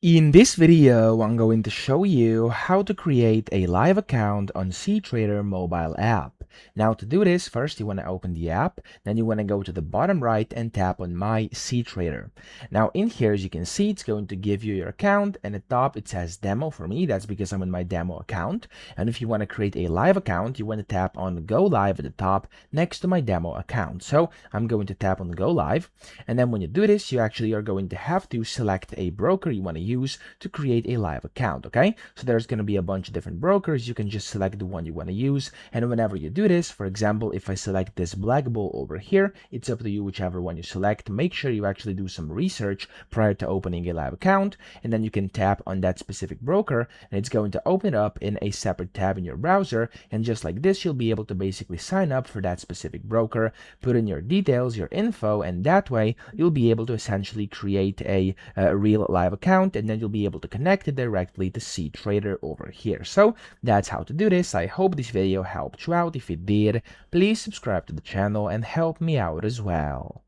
In this video, I'm going to show you how to create a live account on cTrader mobile app. Now to do this, first you want to open the app, then you want to go to the bottom right and tap on My cTrader. Now in here, as you can see, it's going to give you your account, and at the top it says demo for me. That's because I'm in my demo account. And if you want to create a live account, you want to tap on Go Live at the top next to my demo account. So I'm going to tap on Go Live, and then when you do this, you actually are going to have to select a broker you want to use to create a live account. Okay, so there's going to be a bunch of different brokers. You can just select the one you want to use, and whenever you do this, for example, if I select this black bull over here, it's up to you whichever one you select. Make sure you actually do some research prior to opening a live account, and then you can tap on that specific broker, and it's going to open it up in a separate tab in your browser. And just like this, you'll be able to basically sign up for that specific broker, put in your details, your info, and that way you'll be able to essentially create a real live account, and then you'll be able to connect it directly to cTrader over here. So that's how to do this. I hope this video helped you out. If it did, please subscribe to the channel and help me out as well.